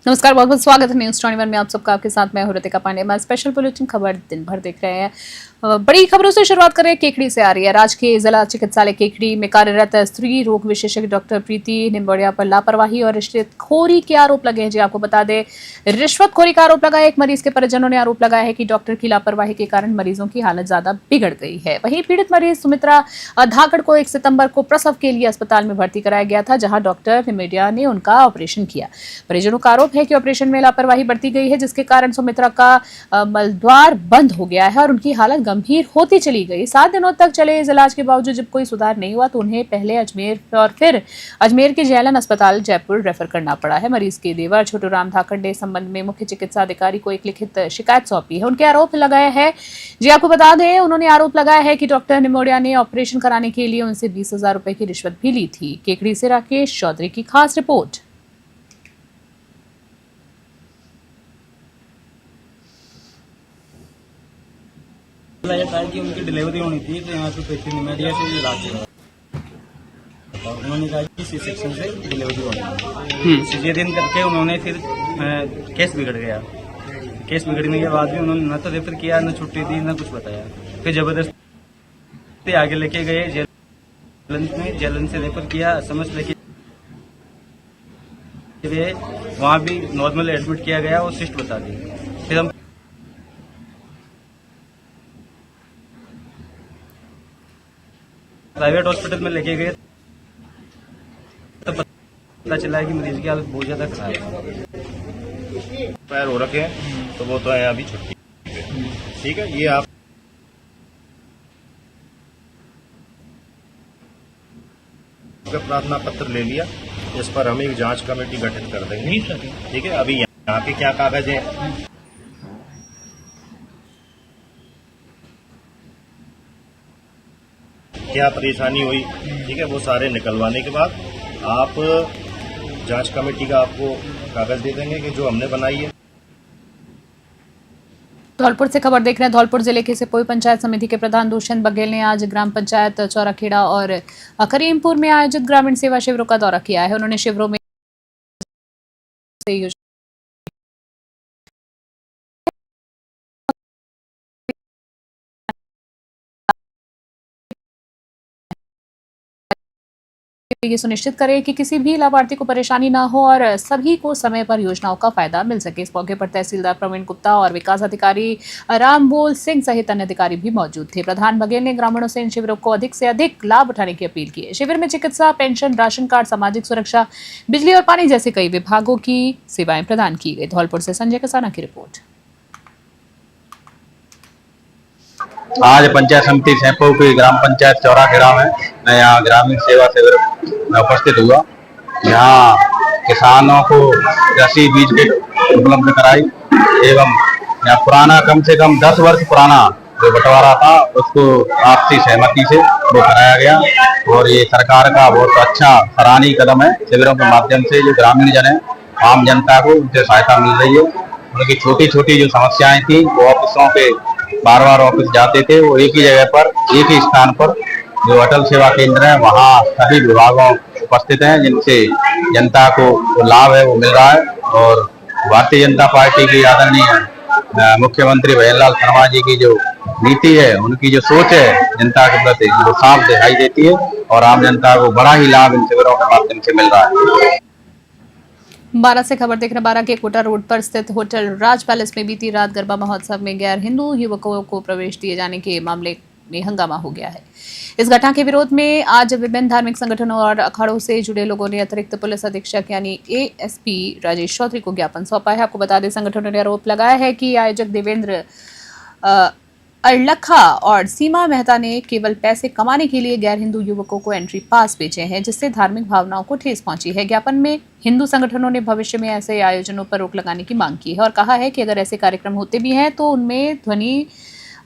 नमस्कार, बहुत बहुत स्वागत है न्यूज 21 में। आप सबका आपके साथ मैं हूं ऋतिका पांडे। हमारा स्पेशल बुलेटिन खबर दिन भर देख रहे हैं। बड़ी खबरों से शुरुआत कर रहे हैं केकड़ी से आ रही है। राजकीय जिला चिकित्सालय केकड़ी में कार्यरत स्त्री रोग विशेषज्ञ डॉक्टर प्रीति निम्बोड़िया पर लापरवाही और रिश्वतखोरी के आरोप लगे हैं। जी आपको बता दें, रिश्वतखोरी का आरोप लगा है। एक मरीज के परिजनों ने आरोप लगाया है कि डॉक्टर की लापरवाही के कारण मरीजों की हालत ज्यादा बिगड़ गई है। वहीं पीड़ित मरीज सुमित्रा धाकड़ को 1 सितंबर को प्रसव के लिए अस्पताल में भर्ती कराया गया था, जहां डॉक्टर निम्बोड़िया ने उनका ऑपरेशन किया। परिजनों का आरोप है कि ऑपरेशन में लापरवाही बरती गई है, जिसके कारण सुमित्रा का मलद्वार बंद हो गया है और उनकी हालत गंभीर होती चली गई। 7 दिनों तक चले इस इलाज के बावजूद जब कोई सुधार नहीं हुआ तो उन्हें पहले अजमेर और फिर अजमेर के जयलन अस्पताल जयपुर रेफर करना पड़ा है। मरीज के देवर छोटू राम धाकड़ ने इस संबंध में मुख्य चिकित्सा अधिकारी को एक लिखित शिकायत सौंपी है। उनके आरोप लगाया है, जी आपको बता दें, उन्होंने आरोप लगाया है कि डॉक्टर निम्बोड़िया ने ऑपरेशन कराने के लिए उनसे 20,000 रुपए की रिश्वत भी ली थी। केकड़ी से राकेश चौधरी की खास रिपोर्ट। ये था कि उनकी डिलीवरी होनी थी, तो यहाँ पे प्रीति निम्बोड़िया से इलाज हुआ। उन्होंने कहा कि सी सेक्शन से डिलीवरी होनी है। सिजेरियन करके उन्होंने फिर केस बिगड़ गया। केस बिगड़ने के बाद भी उन्होंने न तो रेफर किया, न छुट्टी दी, न कुछ बताया। फिर जबरदस्ती आगे लेके गए जेलन में, जेलन से रेफर किया, समझ लेके वहाँ भी नॉर्मल एडमिट किया गया और सिस्ट बता दी। फिर हम प्राइवेट हॉस्पिटल में लेके गए तो पता चला है कि मरीज की हालत बहुत ज्यादा खराब है। पैर हो रखे हैं तो वो तो है अभी छुट्टी पे। ठीक है, ये आप प्रार्थना पत्र ले लिया, इस पर हम एक जांच कमेटी गठित कर देंगे। ठीक है, अभी यहाँ के क्या कागज है, क्या परेशानी हुई, ठीक है, वो सारे निकलवाने के बाद आप जांच कमेटी का आपको कागज दे देंगे कि जो हमने बनाई है। धौलपुर से खबर देख रहे हैं। धौलपुर जिले के सिपोई पंचायत समिति के प्रधान दुष्यंत बघेल ने आज ग्राम पंचायत चौराखेड़ा और करीमपुर में आयोजित ग्रामीण सेवा शिविरों का दौरा किया है। उन्होंने शिविरों में ये सुनिश्चित करें कि किसी भी लाभार्थी को परेशानी ना हो और सभी को समय पर योजनाओं का फायदा मिल सके। इस मौके पर तहसीलदार प्रवीण गुप्ता और विकास अधिकारी रामबोल सिंह सहित अन्य अधिकारी भी मौजूद थे। प्रधान बघेल ने ग्रामीणों से इन शिविरों को अधिक से अधिक लाभ उठाने की अपील की है। शिविर में चिकित्सा, पेंशन, राशन कार्ड, सामाजिक सुरक्षा, बिजली और पानी जैसे कई विभागों की सेवाएं प्रदान की गई। धौलपुर से संजय कसाना की रिपोर्ट। आज पंचायत समिति सैंपो की ग्राम पंचायत चौराखेड़ा में मैं यहाँ ग्रामीण सेवा शिविर में उपस्थित हुआ। यहाँ किसानों को कृषि बीज किट उपलब्ध कराई एवं यहाँ पुराना कम से कम 10 वर्ष पुराना जो बंटवारा था उसको आपसी सहमति से वो कराया गया और ये सरकार का बहुत अच्छा सराहनीय कदम है। शिविरों के माध्यम से जो ग्रामीण जन है, आम जनता को उनसे सहायता मिल रही है। उनकी छोटी छोटी जो समस्याएं थी वो ऑफिसों के बार बार ऑफिस जाते थे, वो एक ही जगह पर, एक ही स्थान पर जो अटल सेवा केंद्र है वहाँ सभी विभागों उपस्थित हैं, जिनसे जनता को लाभ है वो मिल रहा है। और भारतीय जनता पार्टी की आदरणीय मुख्यमंत्री भजनलाल शर्मा जी की जो नीति है, उनकी जो सोच है जनता के प्रति, वो साफ दिखाई देती है और आम जनता को बड़ा ही लाभ इन शिविरों के माध्यम से मिल रहा है। बारा से खबर देख रहे। बारा के कोटा रोड पर स्थित होटल राज पैलेस में बीती रात गरबा महोत्सव में गैर हिंदू युवकों को प्रवेश दिए जाने के मामले में हंगामा हो गया है। इस घटना के विरोध में आज विभिन्न धार्मिक संगठनों और अखाड़ों से जुड़े लोगों ने अतिरिक्त पुलिस अधीक्षक यानी एएसपी राजेश चौधरी को ज्ञापन सौंपा है। आपको बता दें, संगठनों ने आरोप लगाया है कि आयोजक देवेंद्र अरलखा और सीमा मेहता ने केवल पैसे कमाने के लिए गैर हिंदू युवकों को एंट्री पास बेचे हैं, जिससे धार्मिक भावनाओं को ठेस पहुंची है। ज्ञापन में हिंदू संगठनों ने भविष्य में ऐसे आयोजनों पर रोक लगाने की मांग की है और कहा है कि अगर ऐसे कार्यक्रम होते भी हैं तो उनमें ध्वनि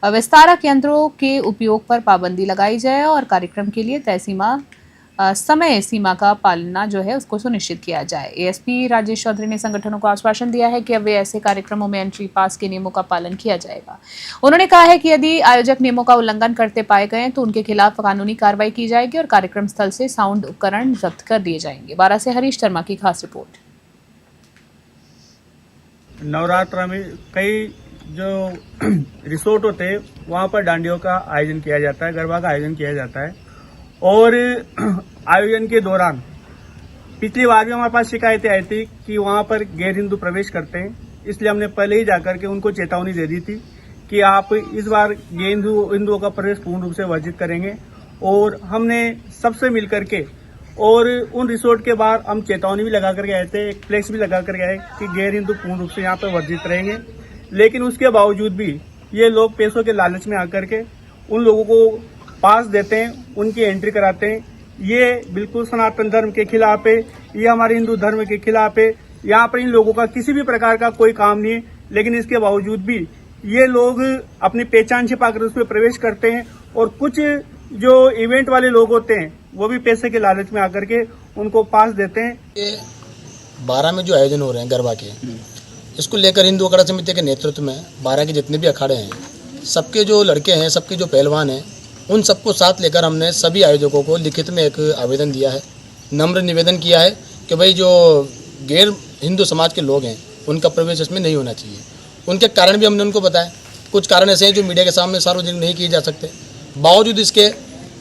विस्तारक यंत्रों के उपयोग पर पाबंदी लगाई जाए और कार्यक्रम के लिए तय समय सीमा का पालना जो है उसको सुनिश्चित किया जाए। एएसपी राजेश चौधरी ने संगठनों को आश्वासन दिया है कि अब वे ऐसे कार्यक्रमों में एंट्री पास के नियमों का पालन किया जाएगा। उन्होंने कहा है कि यदि आयोजक नियमों का उल्लंघन करते पाए गए तो उनके खिलाफ कानूनी कार्रवाई की जाएगी और कार्यक्रम स्थल से साउंड उपकरण जब्त कर दिए जाएंगे। बारा से हरीश शर्मा की खास रिपोर्ट। नवरात्र में कई जो रिसोर्ट होते हैं वहाँ पर डांडियों का आयोजन किया जाता है, गरबा का आयोजन किया जाता है। और आयोजन के दौरान पिछली बार भी हमारे पास शिकायतें आई थी कि वहाँ पर गैर हिंदू प्रवेश करते हैं, इसलिए हमने पहले ही जाकर के उनको चेतावनी दे दी थी कि आप इस बार हिंदुओं का प्रवेश पूर्ण रूप से वर्जित करेंगे। और हमने सबसे मिलकर के और उन रिसोर्ट के बाहर हम चेतावनी भी लगा करके आए थे, एक फ्लेक्स भी लगा करके आए कि गैर हिंदू पूर्ण रूप से यहाँ पर वर्जित रहेंगे। लेकिन उसके बावजूद भी ये लोग पैसों के लालच में आकर के उन लोगों को पास देते हैं, उनकी एंट्री कराते हैं। ये बिल्कुल सनातन धर्म के खिलाफ है, ये हमारे हिंदू धर्म के खिलाफ है। यहाँ पर इन लोगों का किसी भी प्रकार का कोई काम नहीं है, लेकिन इसके बावजूद भी ये लोग अपनी पहचान छिपाकर उसमें प्रवेश करते हैं। और कुछ जो इवेंट वाले लोग होते हैं वो भी पैसे के लालच में आकर के उनको पास देते हैं। ये 12 में जो आयोजन हो रहे हैं गरबा के, इसको लेकर हिंदू अखाड़ा समिति के नेतृत्व में 12 के जितने भी अखाड़े हैं, सबके जो लड़के हैं, सबके जो पहलवान हैं, उन सबको साथ लेकर हमने सभी आयोजकों को लिखित में एक आवेदन दिया है, नम्र निवेदन किया है कि भाई जो गैर हिंदू समाज के लोग हैं उनका प्रवेश इसमें नहीं होना चाहिए। उनके कारण भी हमने उनको बताया। कुछ कारण ऐसे हैं जो मीडिया के सामने सार्वजनिक नहीं किए जा सकते। बावजूद इसके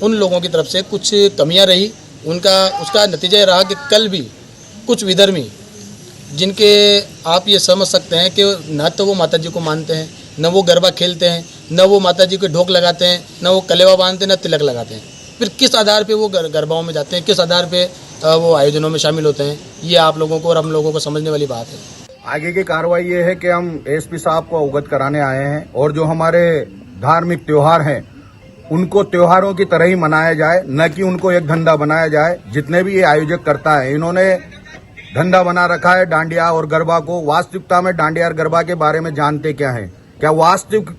उन लोगों की तरफ से कुछ कमियां रही। उसका नतीजा ये रहा कि कल भी कुछ विधर्मी, जिनके आप ये समझ सकते हैं कि न तो वो माता जी को मानते हैं, न वो गरबा खेलते हैं, न वो माता जी को ढोक लगाते हैं, न वो कलेवा बांधते हैं, न तिलक लगाते हैं, फिर किस आधार पे वो गरबाओं में जाते हैं, किस आधार पे वो आयोजनों में शामिल होते हैं, ये आप लोगों को और हम लोगों को समझने वाली बात है। आगे की कार्रवाई ये है कि हम एसपी साहब को अवगत कराने आए हैं और जो हमारे धार्मिक त्योहार हैं उनको त्योहारों की तरह ही मनाया जाए, न कि उनको एक धंधा बनाया जाए। जितने भी ये आयोजक करता है इन्होंने धंधा बना रखा है डांडिया और गरबा को। वास्तविकता में डांडिया और गरबा के बारे में जानते क्या है? क्या वास्तविक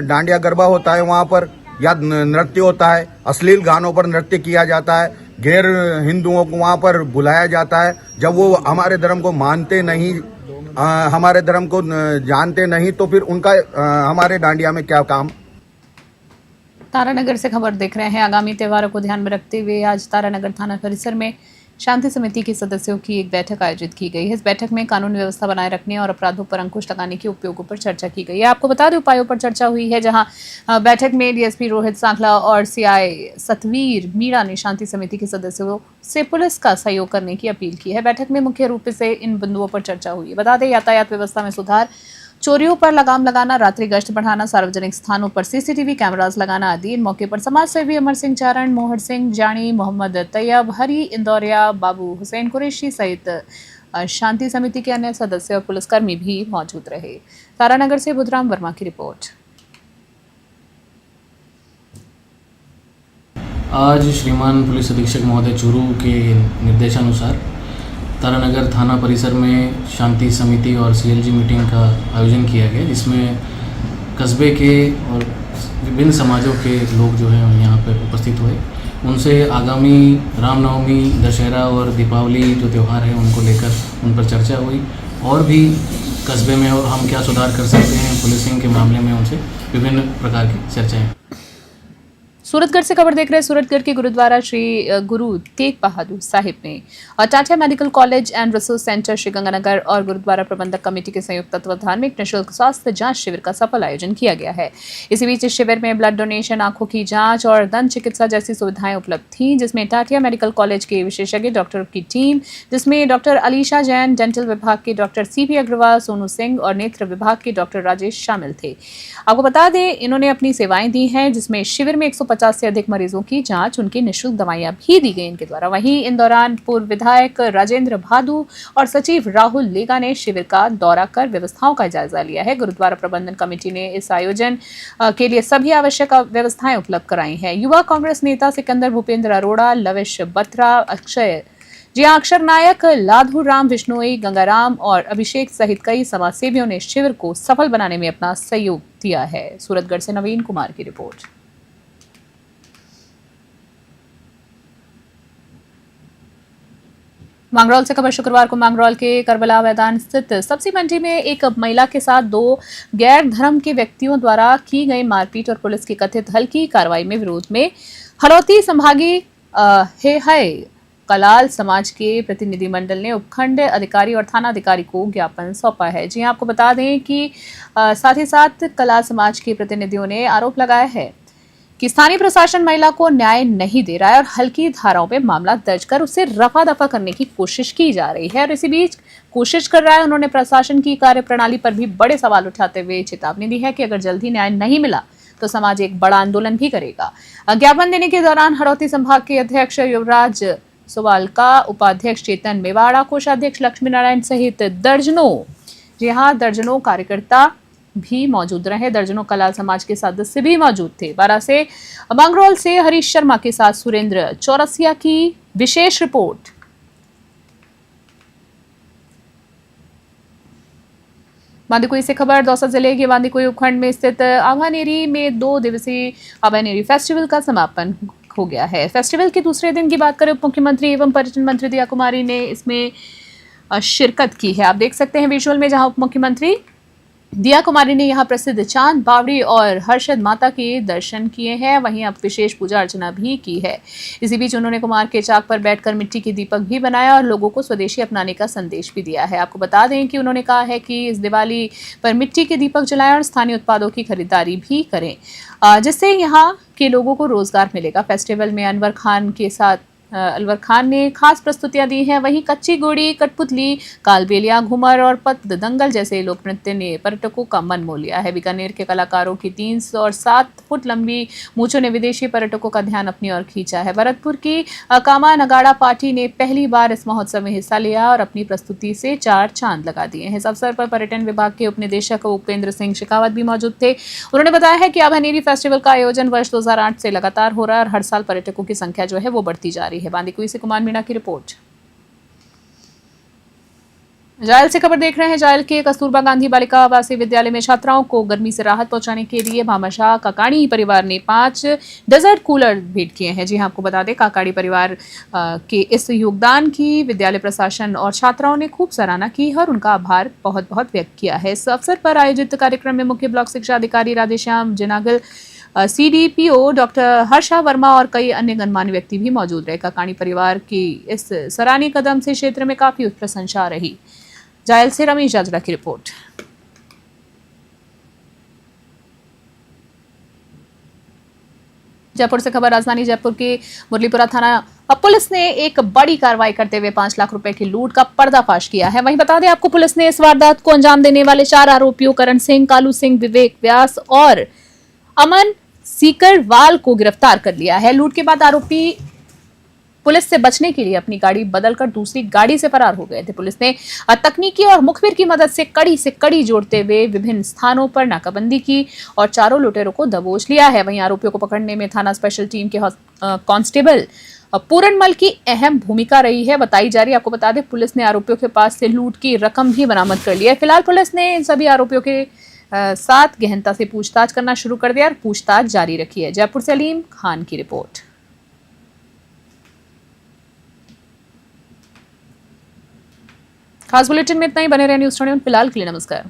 डांडिया गरबा होता है वहाँ पर, या नृत्य होता है? अश्लील गानों पर नृत्य किया जाता है, गैर हिंदुओं को वहाँ पर बुलाया जाता है। जब वो हमारे धर्म को मानते नहीं, हमारे धर्म को जानते नहीं, तो फिर उनका हमारे डांडिया में क्या काम? तारानगर से खबर देख रहे हैं। आगामी त्योहारों को ध्यान में रखते हुए आज तारानगर थाना परिसर में शांति समिति के सदस्यों की एक बैठक आयोजित की गई है। इस बैठक में कानून व्यवस्था बनाए रखने और अपराधों पर अंकुश लगाने के उपयोगों पर चर्चा की गई है। आपको बता दें उपायों पर चर्चा हुई है, जहां बैठक में डीएसपी रोहित सांखला और सीआई सतवीर मीणा ने शांति समिति के सदस्यों से पुलिस का सहयोग करने की अपील की है। बैठक में मुख्य रूप से इन बिंदुओं पर चर्चा हुई है। बता दें यातायात व्यवस्था में सुधार, चोरियों पर लगाम लगाना, रात्रि गश्त बढ़ाना, सार्वजनिक स्थानों पर सीसीटीवी कैमरास लगाना आदि। इन मौके पर समाज सेवी अमर सिंह चारण, मोहर सिंह जानी, मोहम्मद तैयब, हरी इंदौरिया, बाबू हुसैन कुरैशी सहित शांति समिति के अन्य सदस्य और पुलिसकर्मी भी मौजूद रहे। तारानगर से बुधराम वर्मा की रिपोर्ट। आज श्रीमान पुलिस अधीक्षक महोदय चूरू के निर्देशानुसार तारानगर थाना परिसर में शांति समिति और सीएलजी मीटिंग का आयोजन किया गया, जिसमें कस्बे के और विभिन्न समाजों के लोग जो हैं यहाँ पर उपस्थित हुए। उनसे आगामी रामनवमी, दशहरा और दीपावली जो त्यौहार है उनको लेकर उन पर चर्चा हुई, और भी कस्बे में और हम क्या सुधार कर सकते हैं पुलिसिंग के मामले में उनसे विभिन्न प्रकार की चर्चाएँ। सूरतगढ़ से खबर देख रहे हैं। सूरतगढ़ के गुरुद्वारा श्री गुरु तेग बहादुर साहिब में और Tata medical college and resource centre Sriganganagar और गुरुद्वारा प्रबंधक कमेटी के संयुक्त तत्वावधान में एक निःशुल्क स्वास्थ्य जांच शिविर का सफल आयोजन किया गया है। इसी बीच इस शिविर में ब्लड डोनेशन, आंखों की जांच और दंत चिकित्सा जैसी सुविधाएं उपलब्ध थीं, जिसमें टाटा मेडिकल कॉलेज के विशेषज्ञ डॉक्टर की टीम, जिसमें डॉक्टर अलीशा जैन, डेंटल विभाग के डॉक्टर सीपी अग्रवाल, सोनू सिंह और नेत्र विभाग के डॉक्टर राजेश शामिल थे। आपको बता दें इन्होंने अपनी सेवाएं दी हैं, जिसमें शिविर में 150 से अधिक मरीजों की जांच, उनकी निःशुल्क दवाइयां भी दी गई इनके द्वारा। वहीं इन दौरान पूर्व विधायक राजेंद्र भादु और सचिव राहुल लेगा ने शिविर का दौरा कर व्यवस्थाओं का जायजा लिया है। गुरुद्वारा प्रबंधन कमेटी ने इस आयोजन के लिए सभी आवश्यक व्यवस्थाएं उपलब्ध कराई हैं। युवा कांग्रेस नेता सिकंदर भूपेंद्र अरोड़ा, लविश बत्रा, अक्षर नायक, लाधू राम विश्नोई, गंगाराम और अभिषेक सहित कई समाजसेवियों ने शिविर को सफल बनाने में अपना सहयोग दिया है। सूरतगढ़ से नवीन कुमार की रिपोर्ट। मांगरौल से खबर शुक्रवार को मांगरौल के करबला मैदान स्थित सब्जी मंडी में एक महिला के साथ 2 गैर धर्म के व्यक्तियों द्वारा की गई मारपीट और पुलिस की कथित हल्की कार्रवाई में विरोध में हड़ौती संभागीय कलाल समाज के प्रतिनिधिमंडल ने उपखंड अधिकारी और थाना अधिकारी को ज्ञापन सौंपा है। जी आपको बता दें कि साथ ही साथ कलाल समाज के प्रतिनिधियों ने आरोप लगाया है कि स्थानीय प्रशासन महिला को न्याय नहीं दे रहा है और हल्की धाराओं पे मामला दर्ज कर उसे रफा दफा करने की कोशिश की जा रही है और इसी बीच कोशिश कर रहा है। उन्होंने प्रशासन की कार्यप्रणाली पर भी बड़े सवाल उठाते हुए चेतावनी दी है कि अगर जल्दी न्याय नहीं मिला तो समाज एक बड़ा आंदोलन भी करेगा। ज्ञापन देने के दौरान हड़ौती संभाग के अध्यक्ष युवराज सुवालका, उपाध्यक्ष चेतन मेवाड़ा, कोषाध्यक्ष लक्ष्मी नारायण सहित दर्जनों कार्यकर्ता भी मौजूद रहे। दर्जनों कलाल समाज के सदस्य भी मौजूद थे। बारा से मंगरौल से हरीश शर्मा के साथ सुरेंद्र चौरसिया की विशेष रिपोर्ट। बांदीकुई से खबर। दौसा जिले के बांदीकुई उपखंड में स्थित आभानेरी में 2 दिवसीय आभानेरी फेस्टिवल का समापन हो गया है। फेस्टिवल के दूसरे दिन की बात करें, उप मुख्यमंत्री एवं पर्यटन मंत्री दिया कुमारी ने इसमें शिरकत की है। आप देख सकते हैं विजुअल में, जहां उप मुख्यमंत्री दिया कुमारी ने यहां प्रसिद्ध चांद, बावड़ी और हर्षद माता के दर्शन किए हैं। वहीं अब विशेष पूजा अर्चना भी की है। इसी बीच उन्होंने कुमार के चाक पर बैठकर मिट्टी के दीपक भी बनाया और लोगों को स्वदेशी अपनाने का संदेश भी दिया है। आपको बता दें कि उन्होंने कहा है कि इस दिवाली पर मिट्टी के दीपक जलाएं और स्थानीय उत्पादों की खरीदारी भी करें, जिससे यहाँ के लोगों को रोजगार मिलेगा। फेस्टिवल में अनवर खान ने खास प्रस्तुतियां दी हैं। वहीं कच्ची गोड़ी, कठपुतली, कालबेलिया, घूमर और पत दंगल जैसे लोक नृत्य ने पर्यटकों का मन मोह लिया है। बीकानेर के कलाकारों की 307 फुट लंबी मूंछों ने विदेशी पर्यटकों का ध्यान अपनी ओर खींचा है। भरतपुर की कामा नगाड़ा पार्टी ने पहली बार इस महोत्सव में हिस्सा लिया और अपनी प्रस्तुति से 4 चांद लगा दिए हैं। इस अवसर पर पर्यटन विभाग के उपनिदेशक उपेंद्र सिंह शेखावत भी मौजूद थे। उन्होंने बताया है कि आभानेरी फेस्टिवल का आयोजन वर्ष 2008 से लगातार हो रहा है और हर साल पर्यटकों की संख्या जो है वो बढ़ती जा रही है। बांदीकुई से कुमार मीणा की रिपोर्ट। जायल से खबर देख रहे हैं। जायल के कस्तूरबा गांधी बालिका आवासीय विद्यालय में छात्राओं को गर्मी से राहत पहुंचाने के लिए भामाशाह काकाणी परिवार ने 5 डेजर्ट कूलर भेंट किए हैं। जी हां, आपको बता दें काकाणी परिवार के इस योगदान की विद्यालय प्रशासन और छात्राओं ने खूब सराहना की है और उनका आभार बहुत बहुत व्यक्त किया है। इस अवसर पर आयोजित कार्यक्रम में मुख्य ब्लॉक शिक्षा अधिकारी राधेश्याम जिनागल, CDPO डॉक्टर हर्षा वर्मा और कई अन्य गणमान्य व्यक्ति भी मौजूद रहे। काकाणी परिवार की इस सराहनीय कदम से क्षेत्र में काफी प्रशंसा रही। जायल से रमेश जाजड़ा की रिपोर्ट। जयपुर से खबर। राजधानी जयपुर के मुरलीपुरा थाना पुलिस ने एक बड़ी कार्रवाई करते हुए 5 लाख रुपए की लूट का पर्दाफाश किया है। वहीं बता दें आपको, पुलिस ने इस वारदात को अंजाम देने वाले 4 आरोपियों करण सिंह, कालू सिंह, विवेक व्यास और अमन सीकरवाल को गिरफ्तार कर लिया है। लूट के बाद आरोपी पुलिस से बचने के लिए अपनी गाड़ी बदलकर दूसरी गाड़ी से फरार हो गए थे। पुलिस ने तकनीकी और मुखबिर की मदद से कड़ी जोड़ते हुए विभिन्न स्थानों पर नाकाबंदी की और चारों लुटेरों को दबोच लिया है। वहीं आरोपियों को पकड़ने में थाना स्पेशल टीम के कांस्टेबल पूरनमल की अहम भूमिका रही है, बताई जा रही है। आपको बता दें, पुलिस ने आरोपियों के पास से लूट की रकम भी बरामद कर ली है। फिलहाल पुलिस ने इन सभी आरोपियों के साथ गहनता से पूछताछ करना शुरू कर दिया और पूछताछ जारी रखी है। जयपुर से अलीम खान की रिपोर्ट। खास बुलेटिन में इतना ही। बने रहे न्यूज़ 21 फिलहाल के लिए नमस्कार।